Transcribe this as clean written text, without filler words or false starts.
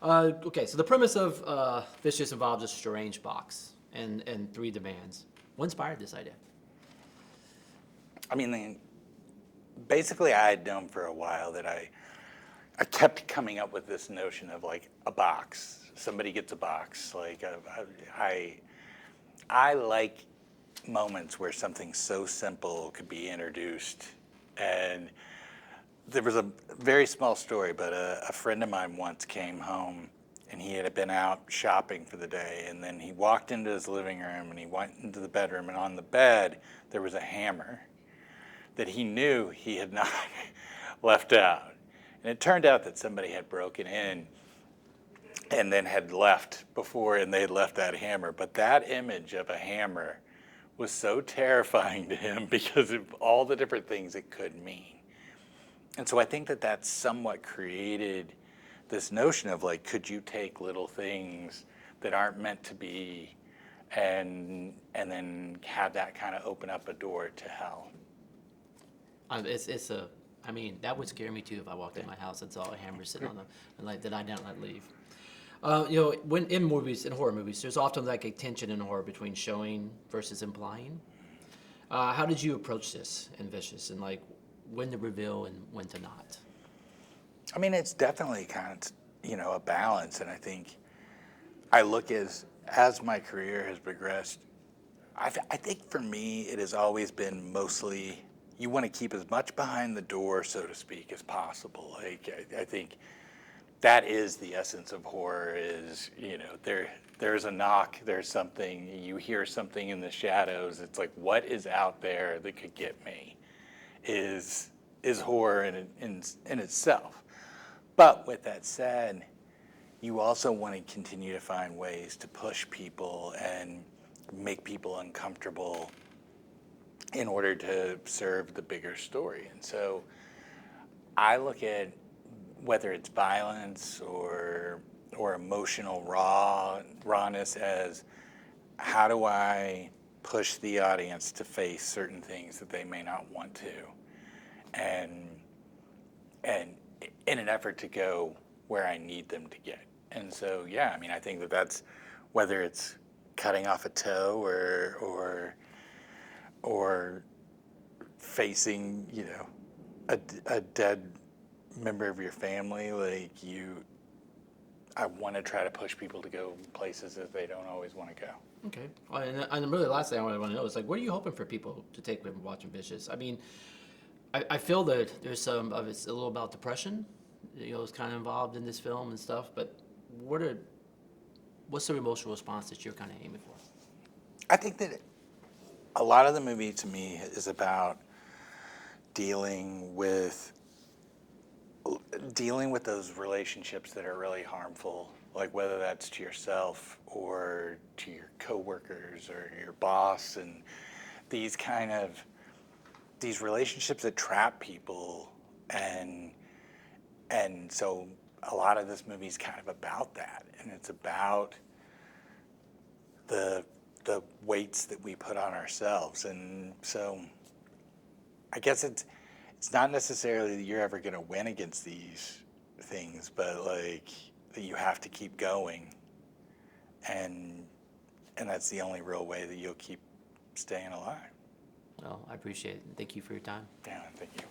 Okay, so the premise of Vicious involves a strange box and three demands. What inspired this idea? I mean, basically, I had known for a while that I kept coming up with this notion of like a box. Somebody gets a box. Like I like moments where something so simple could be introduced. And there was a very small story, but a friend of mine once came home and he had been out shopping for the day. And then he walked into his living room and he went into the bedroom, and on the bed there was a hammer that he knew he had not left out. And it turned out that somebody had broken in and then had left before, and they had left that hammer. But that image of a hammer was so terrifying to him because of all the different things it could mean. And so I think that that's somewhat created this notion of like, could you take little things that aren't meant to be and then have that kind of open up a door to hell? I mean, that would scare me too if I walked in my house and saw a hammer sitting on them, and like, that I don't let leave. When in horror movies, there's often like a tension in horror between showing versus implying. How did you approach this in Vicious, and like when to reveal and when to not? I mean, it's definitely kind of, a balance. And I think I look as my career has progressed, I think for me, it has always been mostly, you want to keep as much behind the door, so to speak, as possible. Like, I think that is the essence of horror is, there's a knock, there's something, you hear something in the shadows. It's like, what is out there that could get me is horror in itself. But with that said, you also want to continue to find ways to push people and make people uncomfortable in order to serve the bigger story. And so I look at whether it's violence or emotional rawness as how do I push the audience to face certain things that they may not want to, and in an effort to go where I need them to get. And so, yeah, I mean, I think that's whether it's cutting off a toe or facing, a dead member of your family, I want to try to push people to go places that they don't always want to go. Okay. And really, the last thing I want to know is like, what are you hoping for people to take when watching Vicious? I mean, I feel that there's some of it's a little about depression, it's kind of involved in this film and stuff. But what's the emotional response that you're kind of aiming for? I think that a lot of the movie to me is about dealing with those relationships that are really harmful, like whether that's to yourself or to your coworkers or your boss, and these relationships that trap people, and so a lot of this movie is kind of about that, and it's about the weights that we put on ourselves. And so I guess it's not necessarily that you're ever going to win against these things, but like that you have to keep going, and that's the only real way that you'll keep staying alive. Well, I appreciate it. Thank you for your time. Yeah, thank you.